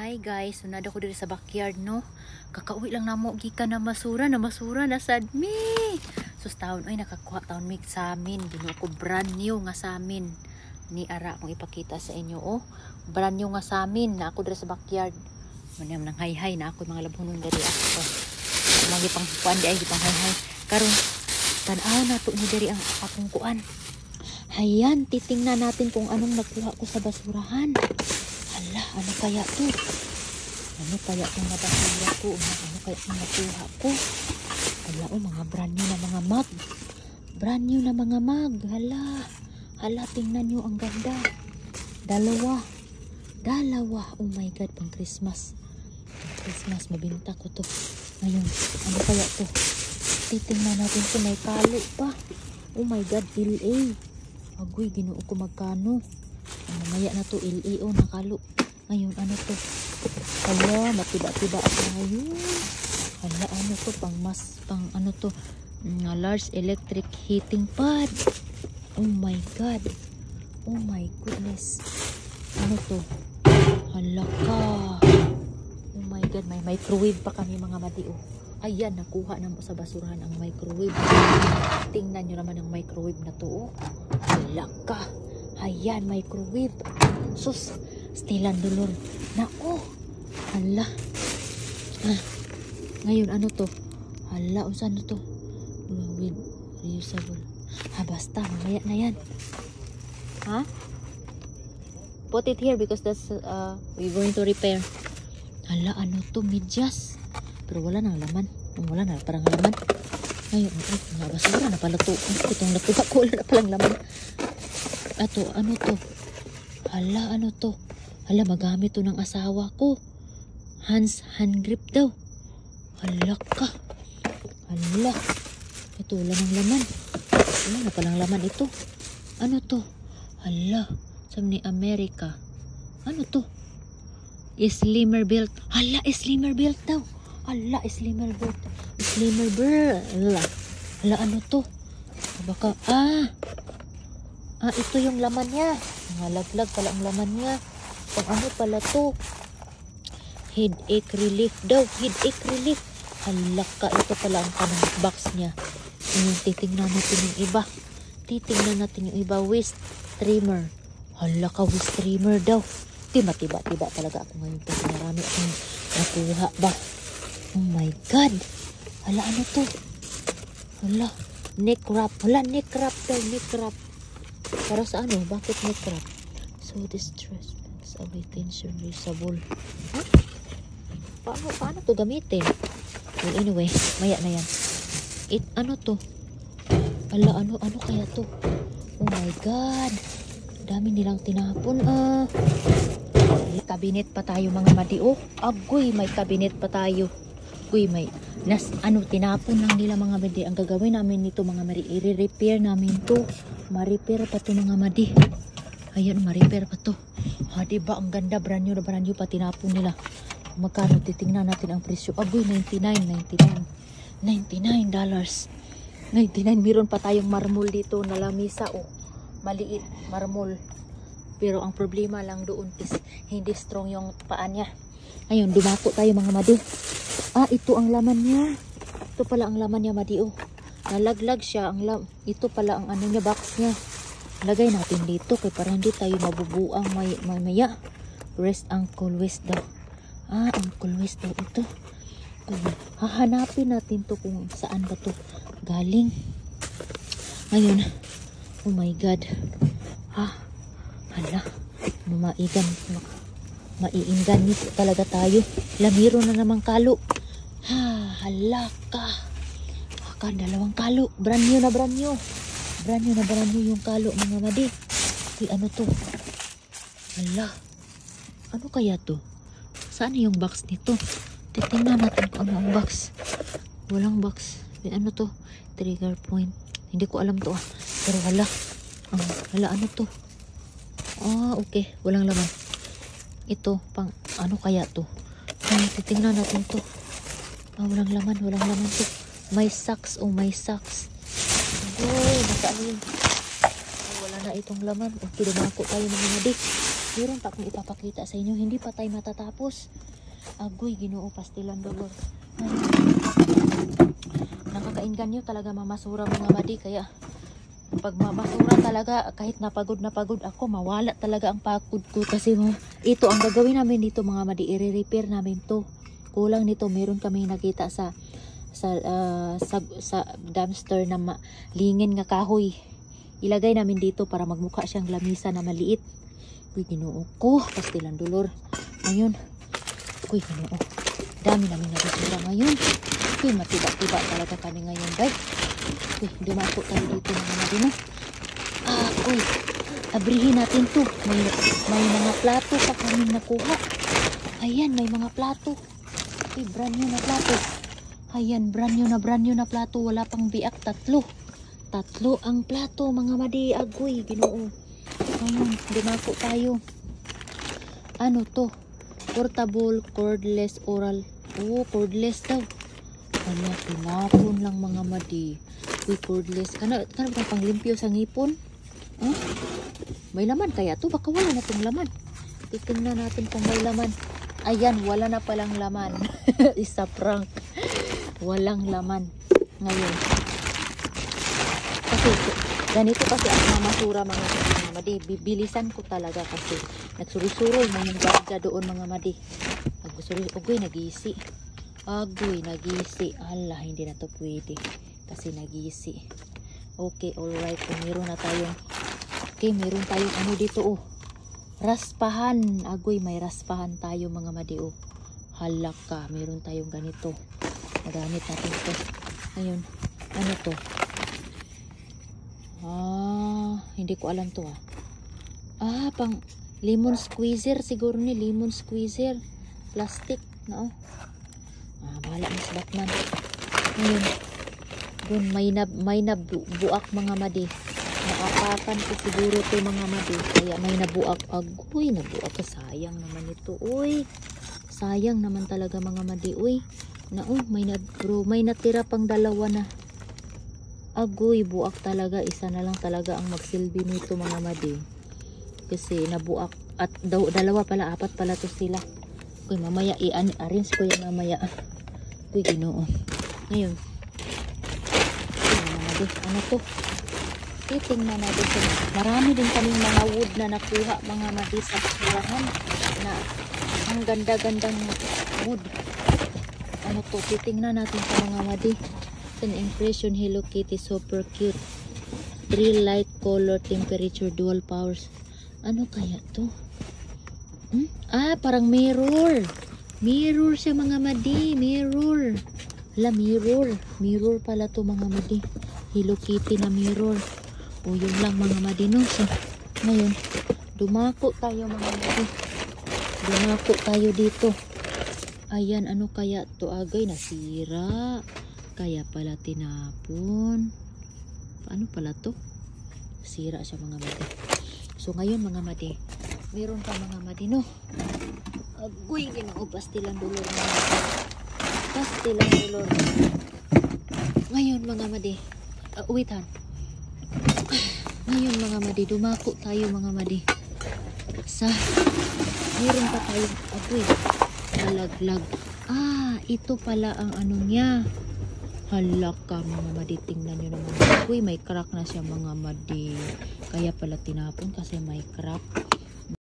Hi guys, sunod ako dito sa backyard no. Kakauwi lang namo gikan na masura na sad mi. Sus taon ay nakakuha taon mi sa amin. Gino ko brand new nga sa amin. Ni ara akong ipakita sa inyo oh. Brand new nga sa amin na ako dito sa backyard. Manam nang hay na ako mga labhonon diri ako. Magi pang kuan di ay gipang hay. Karon tan-aw na to ni diri ang akong kuan. Hayan, titingnan natin kung anong nakuha ko sa basurahan. Hala, ano kaya to? Ano kaya itong nabasura ko? Ano kaya itong nakuha ko? Hala, oh, mga brand new na mga mug. Brand new na mga mug. Hala, tingnan nyo, ang ganda. Dalawa. Oh my God, pang Christmas. Pang Christmas, mabinta ko to. Ngayon, ano kaya to? Titingnan natin kung may kalo pa. Oh my God, LA. Agoy, ginoo ko magkano. Mamaya na to, LA, oh, nakalo. Ngayon, ano to? Hala, matiba-tiba ako ngayon. Hala, ano to? Pang ano to? Large electric heating pad. Oh my God. Oh my goodness. Ano to? Hala ka. Oh my God, may microwave pa kami mga madi, oh. Ayan, nakuha na mo sa basurahan ang microwave. Tingnan nyo naman ang microwave na to, oh. Hala ka. Ayan, microwave. Sus, stilan dolor. Nako. Hala. Ngayon, ano to? Hala, saan to? With reusable. Basta, mamaya na yan. Ha? Put it here because that's, we're going to repair. Hala, ano to? Medyas. Pero wala nang laman. Wala na, parang laman. Ngayon, mga basura na pala to. Itong nakuha ko, wala na palang laman. Ato, ano to? Hala, ano to? Hala, magamit to ng asawa ko. Hand grip daw. Hala ka. Hala. Ito, wala ng laman. Wala na palang laman ito. Ano to? Hala. Sabi ni America. Ano to? Slimmer belt. Hala, slimmer belt daw. Hala, slimmer belt. Slimmer belt. Hala, ano to? Baka, ito yung laman niya. Mga laglag pala ang laman niya. Pang ano pala to? Headache relief daw. Headache relief. Hala ka, ito pala ang kanang box niya. Titingnan natin yung iba. Titingnan natin yung iba. Waist trimmer. Hala ka, waist trimmer daw. Tiba talaga ako ngayon kasi marami akong nakuha ba. Oh my God. Hala, ano to? Hala, neck wrap. Hala, neck wrap daw. Neck wrap. Para sa ano? Bakit neck wrap? So distress bags of retention reusable. Huh? Paano to gamitin? Well, anyway, maya na yan. Ano to? Ala, ano kaya to? Oh my God. Dami nilang tinapon. May cabinet pa tayo mga madi. Oh, agoy, may cabinet pa tayo. Agoy, may tinapon lang nila mga madi. Ang gagawin namin nito mga madi, i-repair namin to. Ma-repair pa to mga madi. Ayan, ma-repair pa to. Diba ang ganda, brand new pa tinapon nila. Magkano, titingnan natin ang presyo. Agoy, $99. Meron pa tayong marmol dito na lamisa, oh. Maliit, marmol. Pero ang problema lang doon is hindi strong yung paa niya. Ngayon, dumako tayo mga madi. Ito ang laman niya. Ito pala ang laman niya madi, oh. Nalaglag siya. Ito pala ang ano niya, box niya. Lagay natin dito kay para hindi tayo mabubuang maya. Ankle waist daw. Ankle waist daw ito. Hahanapin natin to kung saan ba to galing. Ngayon, oh my God. Hala. Maiinggan nito talaga tayo. Lamiro na namang kalo. Hala ka. Dalawang kalo. Brand new na brand new yung kalo mga madi. Ano to? Hala. Ano kaya to? Saan yung box nito? Titingnan natin kung ano ang box. Walang box. Ano to? Trigger point. Hindi ko alam to. Pero hala. Hala, ano to? Okay. Walang laman. Ito, pang ano kaya to? Titingnan natin to. Walang laman to. May socks. May socks. Nasaan yun? Wala na itong laman. Okay, dumako tayo mga madi. Meron pa akong ipapakita sa inyo. Hindi pa tayo matatapos. Agoy, Ginoo, pastilan dolor. Nakakaingan nyo talaga mamasura mga madi. Kaya pag mamasura talaga, kahit napagod ako, mawala talaga ang pagod ko. Kasi ito ang gagawin namin dito mga madi. I-repair namin to. Kulang nito. Meron kami nakita sa dumpster na lingin nga kahoy. Ilagay namin dito para magmukha siyang lamisa na maliit. Uy, Ginoo ko, pastilan dolor. Ngayon, uy, Ginoo, dami namin nabisura ngayon. Uy, matiba-tiba talaga kami ngayon, guys. Uy, dumako tayo dito mga madino. Uy, abrihin natin to. May mga plato pa kami nakuha. Ayan, may mga plato. Uy, brand new na plato. Ayan, brand new na plato. Wala pang biak, tatlo ang plato mga madi. Agoy, Ginoo. Ayun, dumako tayo. Ano to? Portable cordless oral. Cordless daw. Ano, tinapon lang mga madi. Uy, cordless. Kana ba panglimpyo sa ngipon? May laman kaya to? Baka wala na tong laman. Titingnan natin kung may laman. Ayan, wala na palang laman. Isa prank. Walang laman. Ngayon. Kasi, ganito kasi ang mamasura mga madi. Bibilisan ko talaga kasi nagsurusuroy mo yung barga doon mga madi. Agoy, nagisi. Agoy, nagisi. Ala, hindi na to pwede. Kasi nagisi. Okay, alright. Meron na tayong meron tayong ano dito raspahan. Agoy, may raspahan tayo mga madi Halaka, meron tayong ganito. Nagamit natin ito. Ngayon, ano to? Hindi ko alam to pang lemon squeezer siguro ni lemon squeezer. Plastic na bahala mas Batman. Ngayon, doon may nabuak mga madi. Naapakan ko siguro to mga madi. Kaya may nabuak. Agoy, nabuak ka. Sayang naman ito. Uy, sayang naman talaga mga madi. Uy, may natira pang dalawa na. Agoy, buak talaga. Isa na lang talaga ang magsilbi nito mga madi. Kasi nabuak. At dalawa pala, apat pala to sila. Uy, mamaya i-arrange ko yan mamaya. Uy, Ginoo. Ngayon. Ano to? Titingnan natin. Marami din kaming mga wood na nakuha mga madi sa kasurahan. Na ang ganda-gandang wood. Ano to? Titingnan natin sa mga madi. An impression Hello Kitty, super cute. 3 light, color, temperature, dual powers. Ano kaya to? Parang mirror. Mirror siya mga madi. Mirror. Mirror pala to mga madi. Hello Kitty na mirror. Yun lang mga madi no. So, ngayon, dumako tayo mga madi. Dumako tayo dito. Ayan, ano kaya to? Agay, nasira. Kaya pala tinapon. Paano pala to? Sira siya mga madi. So ngayon mga madi, meron pa mga madi no. Agoy, Ginoo, pastilan dolor mga madi. Pastilan dolor. Ngayon mga madi, ngayon mga madi, dumako tayo mga madi. Meron pa tayong agoy. Nalaglag. Ito pala ang ano niya. Halaka mga madi, tingnan nyo naman. Uy, may crack na siya mga madi. Kaya pala tinapon kasi may crack.